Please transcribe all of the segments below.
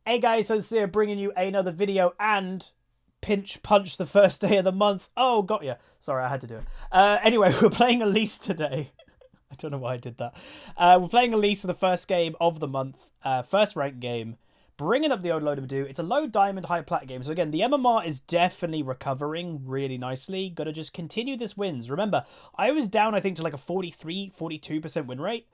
Hey guys, Huzzy here bringing you another video and pinch punch the first day of the month. Oh, got ya. Sorry, I had to do it. Anyway, we're playing Elise today. I don't know why I did that. We're playing Elise for the first game of the month. First ranked game. Bringing up the old load of do. It's a low diamond, high plat game. So again, the MMR is definitely recovering really nicely. Got to just continue this wins. Remember, I was down, I think, to like a 43, 42% win rate.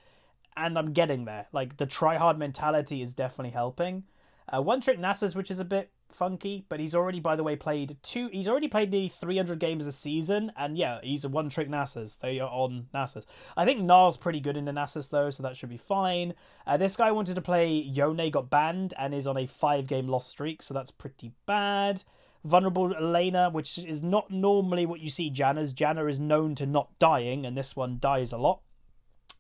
And I'm getting there. Like, the try-hard mentality is definitely helping. One trick Nasus, which is a bit funky, but he's already, by the way, he's already played nearly 300 games this season, and yeah, he's a one trick Nasus. They are on Nasus. I think Gnarl's pretty good in the Nasus though, so that should be fine. This guy wanted to play Yone, got banned, and is on a 5-game loss streak, so that's pretty bad. Vulnerable Elena, which is not normally what you see Janna's. Janna is known to not dying, and this one dies a lot.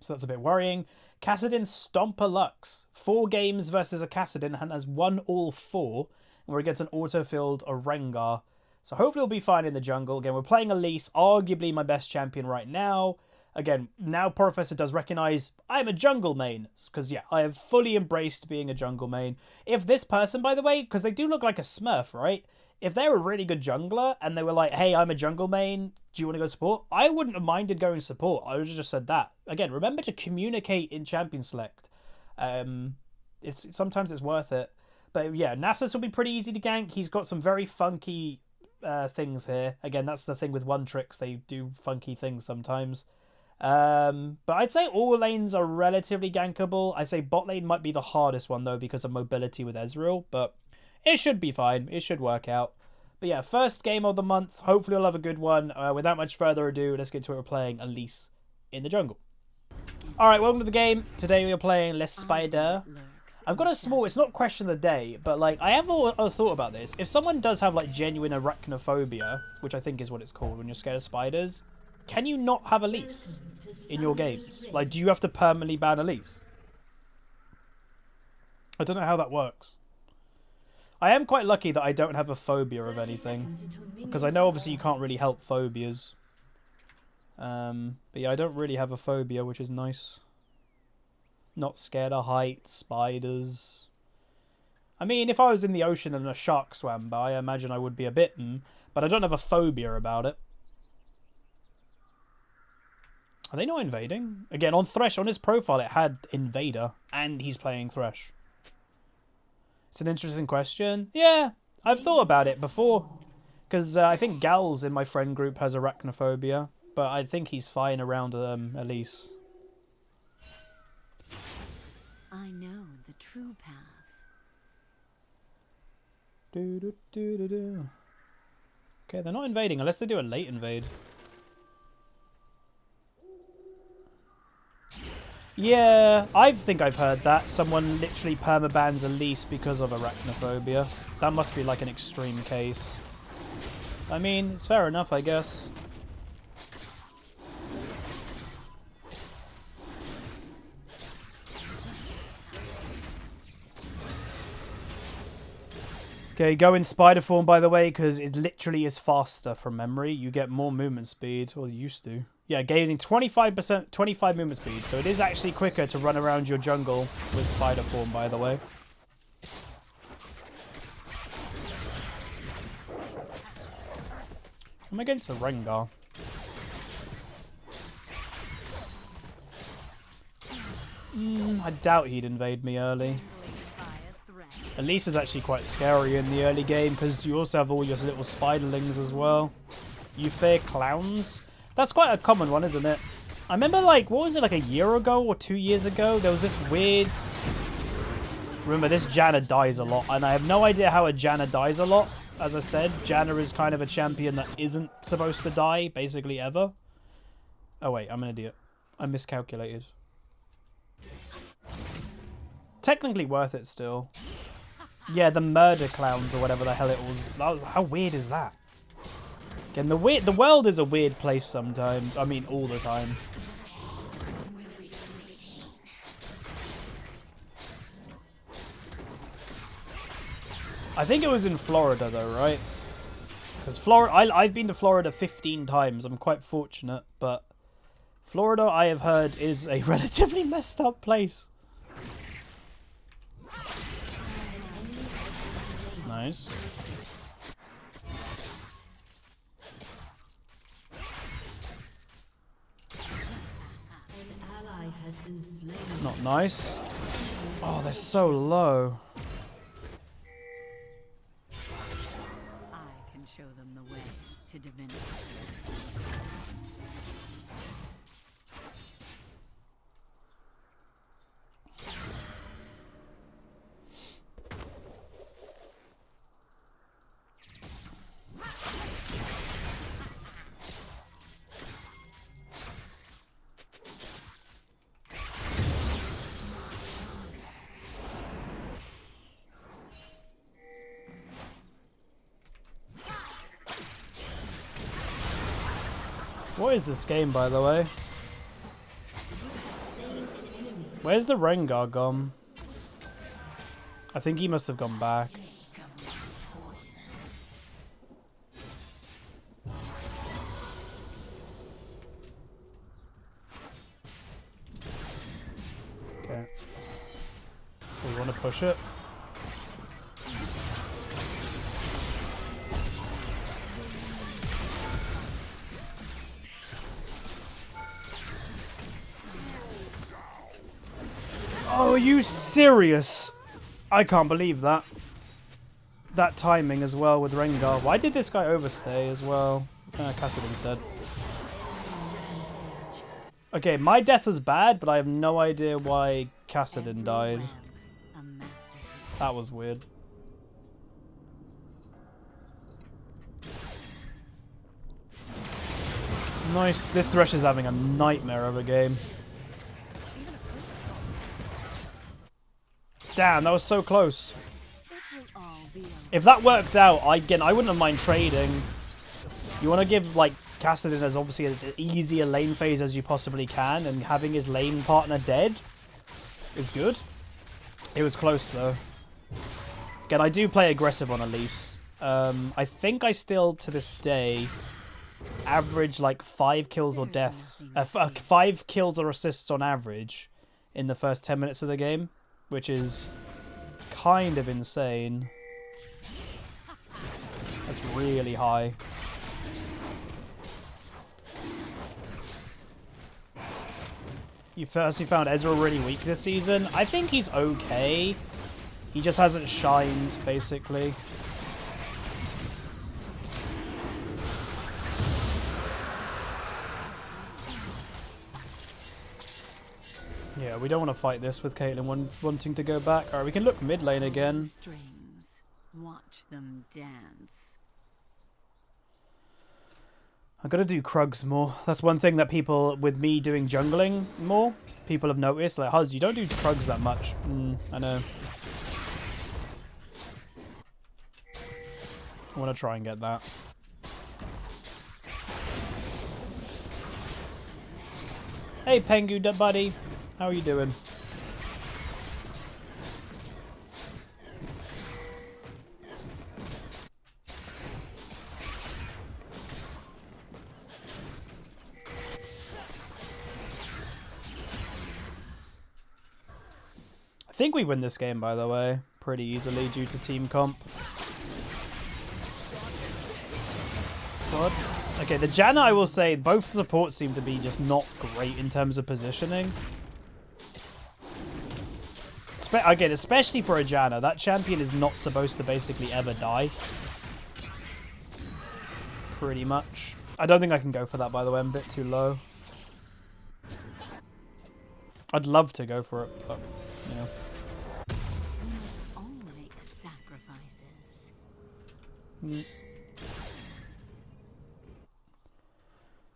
So that's a bit worrying. Kassadin Stomper Lux. 4 games versus a Kassadin and has won all 4. And we're against an auto-filled Rengar. So hopefully we'll be fine in the jungle. Again, we're playing Elise, arguably my best champion right now. Again, now Professor does recognize I'm a jungle main. Because, yeah, I have fully embraced being a jungle main. If this person, by the way, because they do look like a smurf, right? If they're a really good jungler and they were like, hey, I'm a jungle main, do you want to go support? I wouldn't have minded going support. I would have just said that. Again, remember to communicate in champion select. Sometimes it's worth it. But yeah, Nasus will be pretty easy to gank. He's got some very funky things here. Again, that's the thing with one tricks. They do funky things sometimes. But I'd say all lanes are relatively gankable. I'd say bot lane might be the hardest one, though, because of mobility with Ezreal. But it should be fine. It should work out. But yeah, first game of the month. Hopefully we'll have a good one. Without much further ado, let's get to it. We're playing Elise in the jungle. Alright, welcome to the game. Today we are playing Les Spider. I've got a small, it's not question of the day, but like, I have a thought about this. If someone does have like genuine arachnophobia, which I think is what it's called when you're scared of spiders, can you not have Elise in your games? Like, do you have to permanently ban Elise? I don't know how that works. I am quite lucky that I don't have a phobia of anything, because I know obviously you can't really help phobias. But yeah, I don't really have a phobia, which is nice. Not scared of heights, spiders. I mean, if I was in the ocean and a shark swam by, I imagine I would be a bitten, but I don't have a phobia about it. Are they not invading? Again, on Thresh, on his profile, it had Invader, and he's playing Thresh. It's an interesting question. Yeah, I've thought about it before. Because I think Gals in my friend group has arachnophobia. But I think he's fine around Elise. I know the true path. Okay, they're not invading unless they do a late invade. Yeah, I think I've heard that. Someone literally permabans Elise because of arachnophobia. That must be like an extreme case. I mean, it's fair enough, I guess. Okay, go in spider form, by the way, because it literally is faster from memory. You get more movement speed, or you used to. Yeah, gaining 25%, 25 movement speed. So it is actually quicker to run around your jungle with spider form, by the way. I'm against a Rengar. I doubt he'd invade me early. Elise is actually quite scary in the early game because you also have all your little spiderlings as well. You fear clowns? That's quite a common one, isn't it? I remember, like, what was it, like a year ago or 2 years ago? There was this weird... Remember, this Janna dies a lot, and I have no idea how a Janna dies a lot. As I said, Janna is kind of a champion that isn't supposed to die, basically, ever. Oh, wait, I'm an idiot. I miscalculated. Technically worth it still. Yeah, the murder clowns or whatever the hell it was. How weird is that? Again, the world is a weird place sometimes. I mean, all the time. I think it was in Florida though, right? Because I've been to Florida 15 times. I'm quite fortunate, but Florida, I have heard, is a relatively messed up place. Nice. Not nice. Oh, they're so low. I can show them the way to divinity. What is this game, by the way? Where's the Rengar gone? I think he must have gone back. Okay. We want to push it. Oh, are you serious? I can't believe that. That timing as well with Rengar. Why did this guy overstay as well? Kassadin's dead. Okay, my death was bad, but I have no idea why Kassadin died. That was weird. Nice. This Thresh is having a nightmare of a game. Damn, that was so close. If that worked out, I wouldn't have mind trading. You want to give, like, Kassadin as obviously as easy a lane phase as you possibly can, and having his lane partner dead is good. It was close, though. Again, I do play aggressive on Elise. I think I still, to this day, average, like, 5 kills or deaths. 5 kills or assists on average in the first 10 minutes of the game, which is kind of insane. That's really high. You firstly found Ezra really weak this season. I think he's okay. He just hasn't shined, basically. Yeah, we don't want to fight this with Caitlyn wanting to go back. Alright, we can look mid lane again. Strings. Watch them dance. I've got to do Krugs more. That's one thing that people, with me doing jungling more, people have noticed. Like, Huz, you don't do Krugs that much. I know. I want to try and get that. Hey, Pengu buddy. How are you doing? I think we win this game, by the way, pretty easily due to team comp. God. Okay, the Janna, I will say, both the supports seem to be just not great in terms of positioning. Again, especially for a Janna, that champion is not supposed to basically ever die. Pretty much. I don't think I can go for that, by the way. I'm a bit too low. I'd love to go for it, but, you know. All make sacrifices. Let's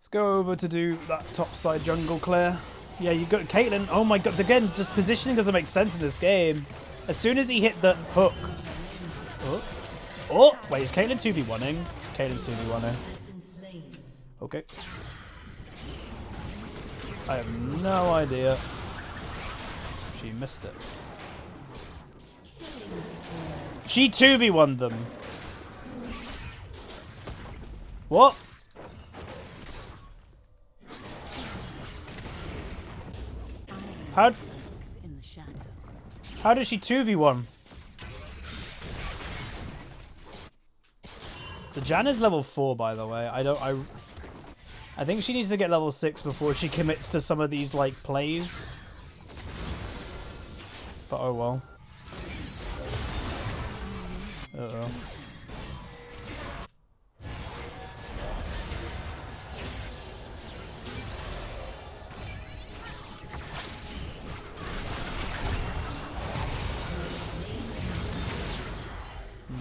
go over to do that topside jungle clear. Yeah, you got Caitlyn. Oh my god, again, just positioning doesn't make sense in this game. As soon as he hit the hook. Oh, wait, is Caitlyn 2v1ing? Caitlyn's 2v1ing. Okay. I have no idea. She missed it. She 2v1'd them. What? How did she 2v1? The Jan is level 4, by the way. I think she needs to get level 6 before she commits to some of these, like, plays. But oh well. Uh-oh.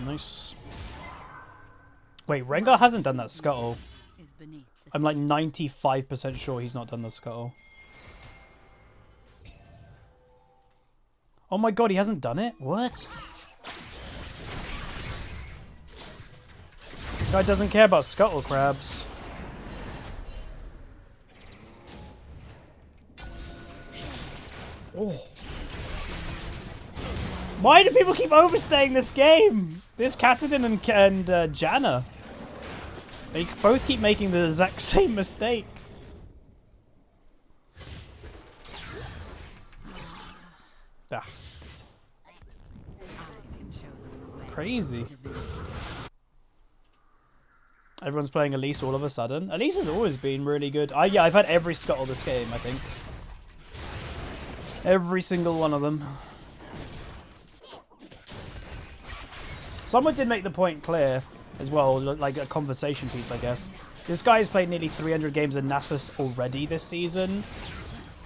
Nice. Wait, Rengar hasn't done that scuttle. I'm like 95% sure he's not done the scuttle. Oh my god, he hasn't done it? What? This guy doesn't care about scuttle crabs. Oh. Why do people keep overstaying this game? This Kassadin and Janna. They both keep making the exact same mistake. Ah. Crazy. Everyone's playing Elise all of a sudden. Elise has always been really good. Yeah, I've had every scuttle this game, I think. Every single one of them. Someone did make the point clear as well, like a conversation piece, I guess. This guy has played nearly 300 games in Nasus already this season.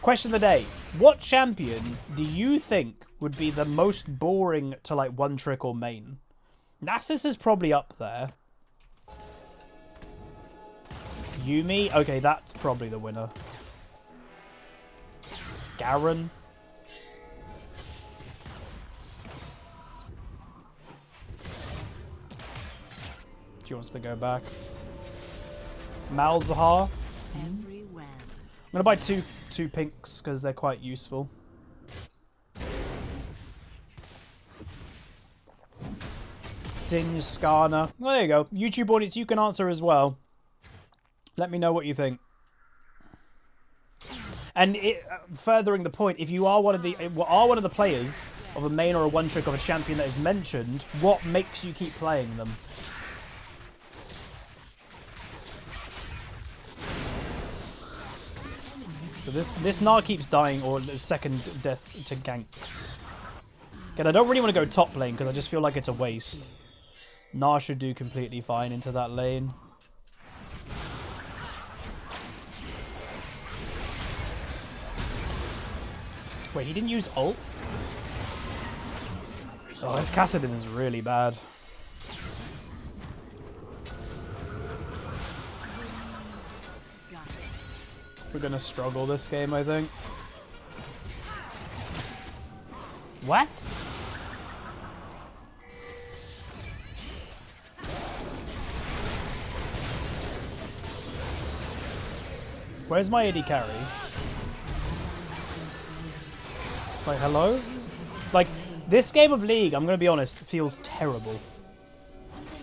Question of the day. What champion do you think would be the most boring to, like, one-trick or main? Nasus is probably up there. Yumi? Okay, that's probably the winner. Garen? She wants to go back. Malzahar. I'm gonna buy two pinks because they're quite useful. Singe, Skarner. Well, there you go. YouTube audience, you can answer as well. Let me know what you think. And furthering the point, if you are one of the players of a main or a one trick of a champion that is mentioned, what makes you keep playing them? So this Gnar keeps dying, or the second death to ganks. Again, I don't really want to go top lane because I just feel like it's a waste. Gnar should do completely fine into that lane. Wait, he didn't use ult? Oh, this Kassadin is really bad. We're gonna struggle this game, I think. What? Where's my AD carry? Like, hello? Like, this game of League, I'm gonna be honest, feels terrible.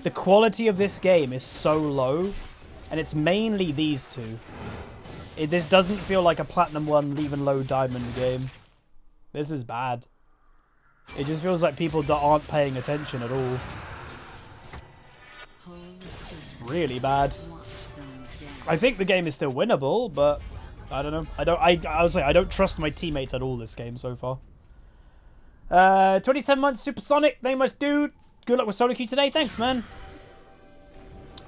The quality of this game is so low, and it's mainly these two. This doesn't feel like a Platinum 1, even low Diamond game. This is bad. It just feels like people that aren't paying attention at all. It's really bad. I think the game is still winnable, but I don't know. I would say I don't trust my teammates at all this game so far. 27 months Supersonic. Thank you much, dude. Good luck with solo queue today. Thanks, man.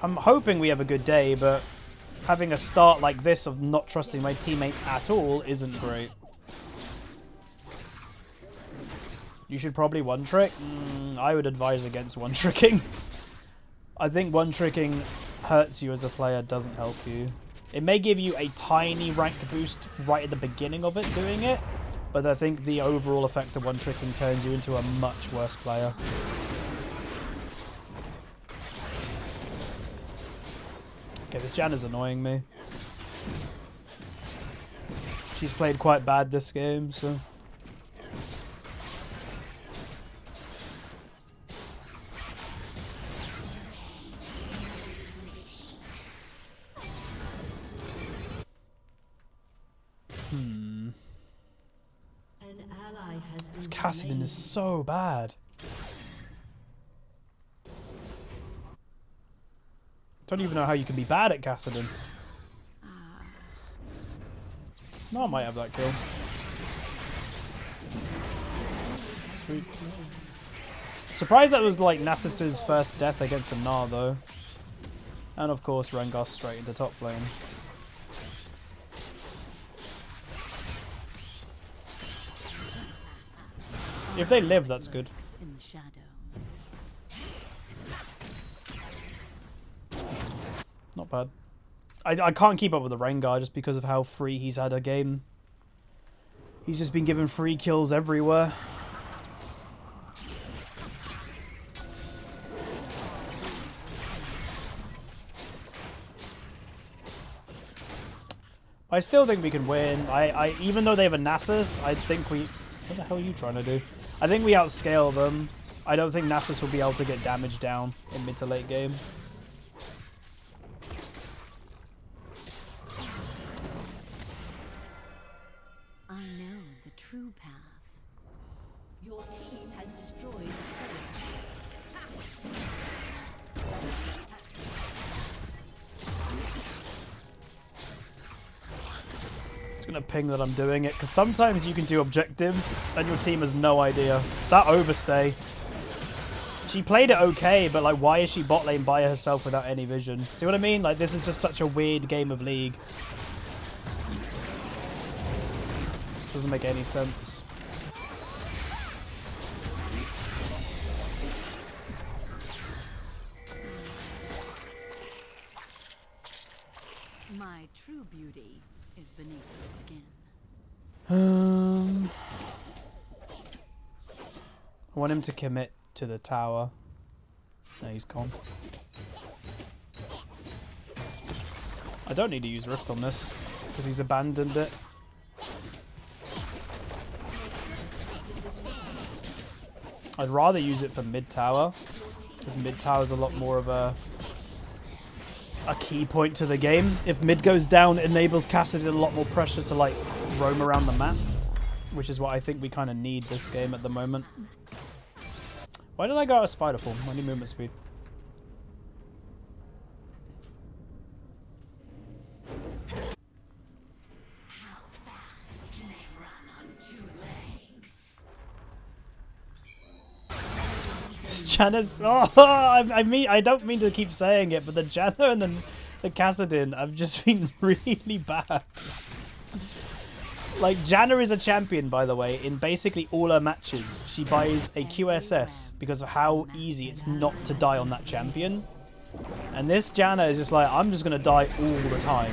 I'm hoping we have a good day, but having a start like this of not trusting my teammates at all isn't great. You should probably one-trick. I would advise against one-tricking. I think one-tricking hurts you as a player, doesn't help you. It may give you a tiny rank boost right at the beginning of it doing it, but I think the overall effect of one-tricking turns you into a much worse player. Okay, this Jan is annoying me. She's played quite bad this game, so... This Kassadin is so bad. Don't even know how you can be bad at Kassadin. No, I might have that kill. Sweet. Surprised that was like Nasus's first death against a Gnar though. And of course Rengar straight into top lane. If they live, that's good. Not bad. I can't keep up with the Rengar just because of how free he's had a game. He's just been given free kills everywhere. I still think we can win. Even though they have a Nasus, I think we... What the hell are you trying to do? I think we outscale them. I don't think Nasus will be able to get damage down in mid to late game. I know the true path. Your team has destroyed the It's going to ping that I'm doing it, because sometimes you can do objectives and your team has no idea. That overstay. She played it okay, but like, why is she bot lane by herself without any vision? See what I mean? Like, this is just such a weird game of League. Doesn't make any sense. My true beauty is beneath the skin. I want him to commit to the tower. No, he's gone. I don't need to use Rift on this, because he's abandoned it. I'd rather use it for mid tower, because mid tower is a lot more of a key point to the game. If mid goes down, it enables Kassadin a lot more pressure to like roam around the map, which is what I think we kind of need this game at the moment. Why did I go out of spider form? I need movement speed. How fast can they run on 2 legs? This Janna's... Oh, I don't mean to keep saying it, but the Janna and the Kassadin have just been really bad. Like, Janna is a champion, by the way, in basically all her matches. She buys a QSS because of how easy it's not to die on that champion. And this Janna is just like, I'm just going to die all the time.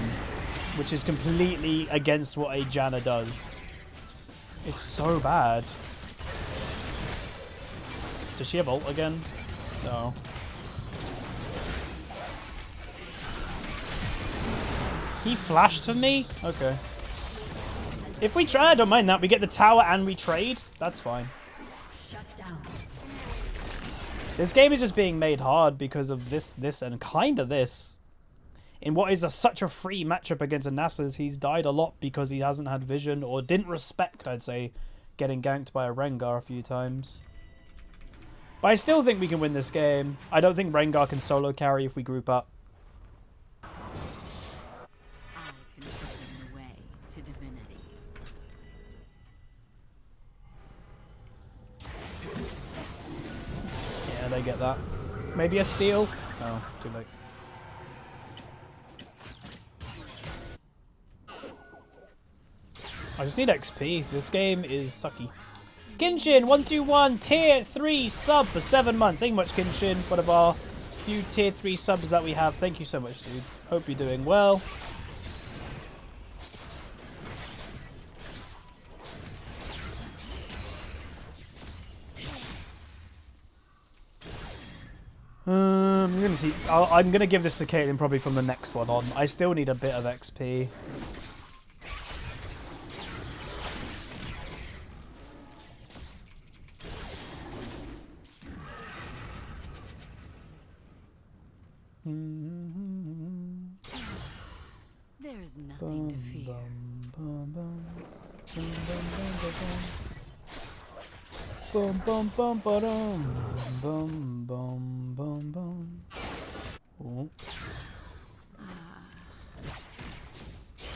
Which is completely against what a Janna does. It's so bad. Does she have ult again? No. He flashed for me? Okay. If we try, I don't mind that. We get the tower and we trade. That's fine. Shut down. This game is just being made hard because of this, and kind of this. In what is such a free matchup against a Nasus, he's died a lot because he hasn't had vision or didn't respect, I'd say, getting ganked by a Rengar a few times. But I still think we can win this game. I don't think Rengar can solo carry if we group up. I can show them the way to divinity. Yeah, they get that. Maybe a steal? Oh, too late. I just need XP. This game is sucky. Kinshin121 tier 3 sub for 7 months. Thank you much, Kinshin. One of our few tier 3 subs that we have. Thank you so much, dude. Hope you're doing well. You're gonna see. I'm gonna give this to Caitlyn probably from the next one on. I still need a bit of XP. There's nothing to fear. Bum bum bum ba-dum. Bum bum bum bum. Oh.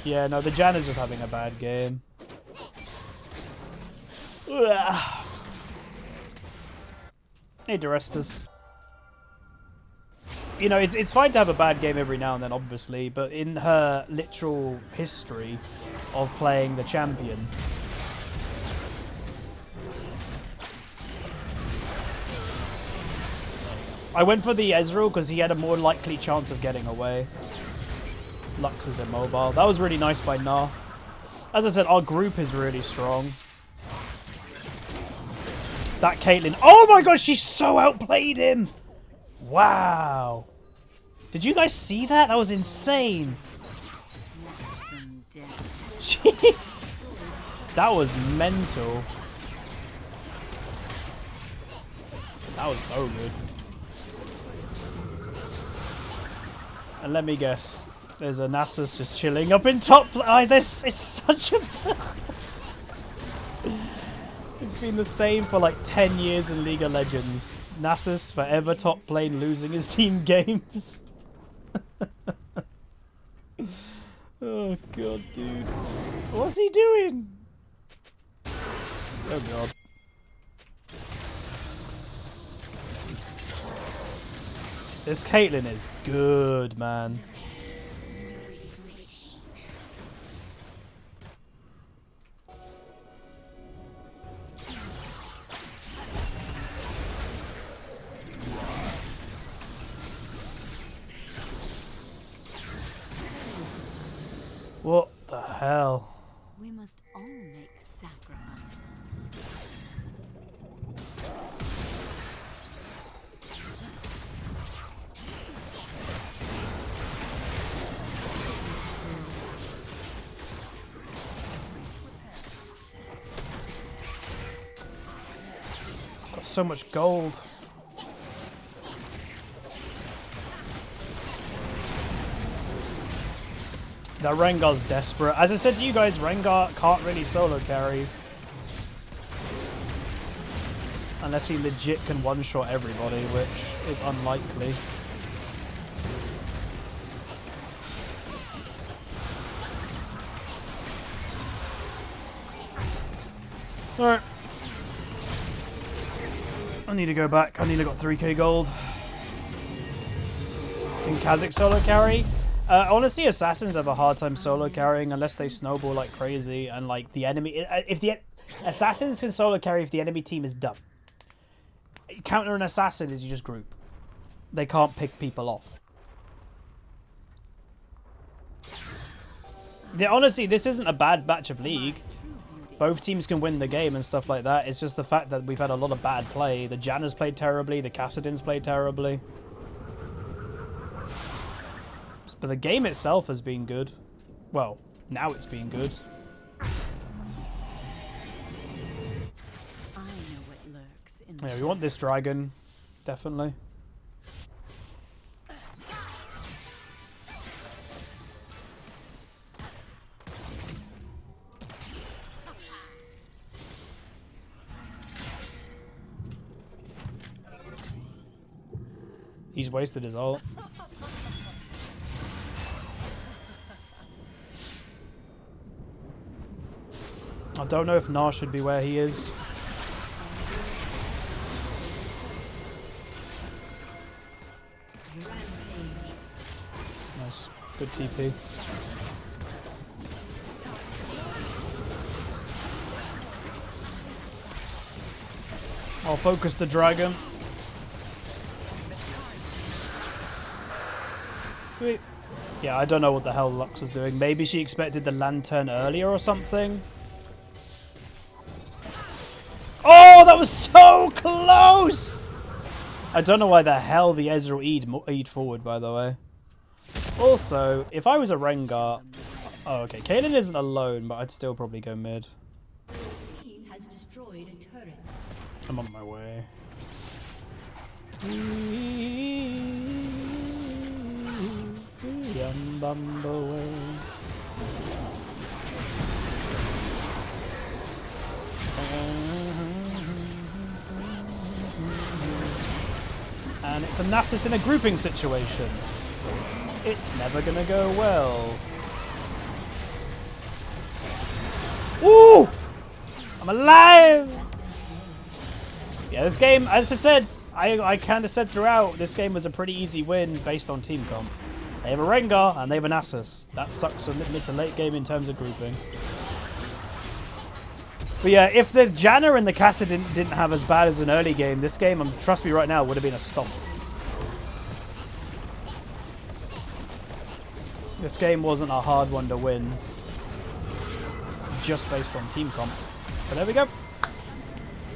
Yeah, no, the Jan is just having a bad game. Ugh. Hey, Dorestas. You know, it's fine to have a bad game every now and then, obviously, but in her literal history of playing the champion, I went for the Ezreal because he had a more likely chance of getting away. Lux is immobile. That was really nice by Nah. As I said, our group is really strong. That Caitlyn. Oh my gosh, she so outplayed him! Wow. Did you guys see that? That was insane. That was mental. That was so good. And let me guess. There's a Nasus just chilling up in top. This is such a... It's been the same for like 10 years in League of Legends. Nasus forever top lane losing his team games. Oh god, dude. What's he doing? Oh god. This Caitlyn is good, man. What the hell? We must all make sacrifices. Got so much gold. That Rengar's desperate. As I said to you guys, Rengar can't really solo carry. Unless he legit can one-shot everybody, which is unlikely. Alright. I need to go back. I nearly got 3k gold. Can Kha'Zix solo carry? Honestly, assassins have a hard time solo carrying unless they snowball like crazy and like the enemy. If the assassins can solo carry if the enemy team is dumb. Counter an assassin is you just group. They can't pick people off. Honestly, this isn't a bad batch of League. Both teams can win the game and stuff like that. It's just the fact that we've had a lot of bad play. The Janna's played terribly. The Kassadin's played terribly. But the game itself has been good. Well, now it's been good. Yeah, we want this dragon. Definitely. He's wasted his ult. I don't know if Gnar should be where he is. Nice. Good TP. I'll focus the dragon. Sweet. Yeah, I don't know what the hell Lux was doing. Maybe she expected the lantern earlier or something. Oh, that was so close! I don't know why the hell the Ezreal E'd forward, by the way. Also, if I was a Rengar... Oh, okay. Caitlyn isn't alone, but I'd still probably go mid. He has destroyed a turret. I'm on my way. And it's a Nasus in a grouping situation. It's never gonna go well. Ooh! I'm alive! Yeah, this game, as I said, I kind of said throughout, this game was a pretty easy win based on team comp. They have a Rengar and they have an Nasus. That sucks from mid to late game in terms of grouping. But yeah, if the Janna and the Kassadin didn't have as bad as an early game, this game, trust me right now, would have been a stomp. This game wasn't a hard one to win, just based on team comp. But there we go.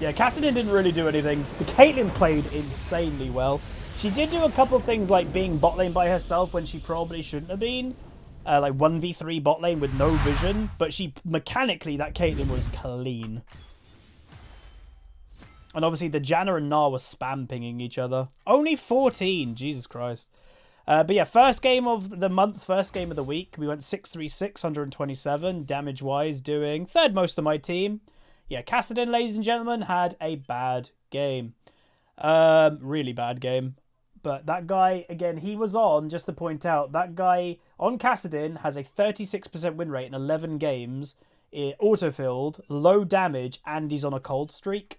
Yeah, Kassadin didn't really do anything. The Caitlyn played insanely well. She did do a couple things like being bot lane by herself when she probably shouldn't have been. Like 1v3 bot lane with no vision. But she, mechanically, that Caitlyn was clean. And obviously the Janna and Gnar were spam pinging each other. Only 14, Jesus Christ. But yeah, first game of the month, first game of the week. We went 636, 127 damage-wise, doing third most of my team. Yeah, Kassadin, ladies and gentlemen, had a bad game. Really bad game. But that guy, again, he was on, just to point out, that guy on Kassadin has a 36% win rate in 11 games, auto-filled, low damage, and he's on a cold streak.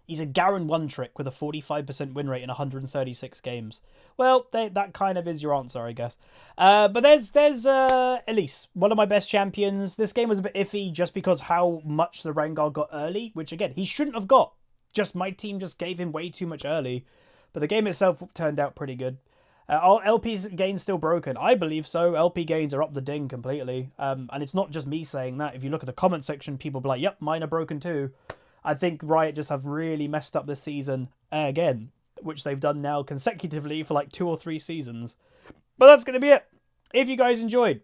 He's a Garen one-trick with a 45% win rate in 136 games. Well, that kind of is your answer, I guess. But there's Elise, one of my best champions. This game was a bit iffy just because how much the Rengar got early, which, again, he shouldn't have got. Just my team just gave him way too much early. But the game itself turned out pretty good. Are LP's gains still broken? I believe so. LP gains are up the ding completely. And it's not just me saying that. If you look at the comment section, people be like, yep, mine are broken too. I think Riot just have really messed up this season again, which they've done now consecutively for like 2 or 3 seasons. But that's going to be it. If you guys enjoyed,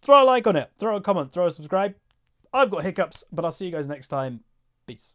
throw a like on it, throw a comment, throw a subscribe. I've got hiccups, but I'll see you guys next time. Peace.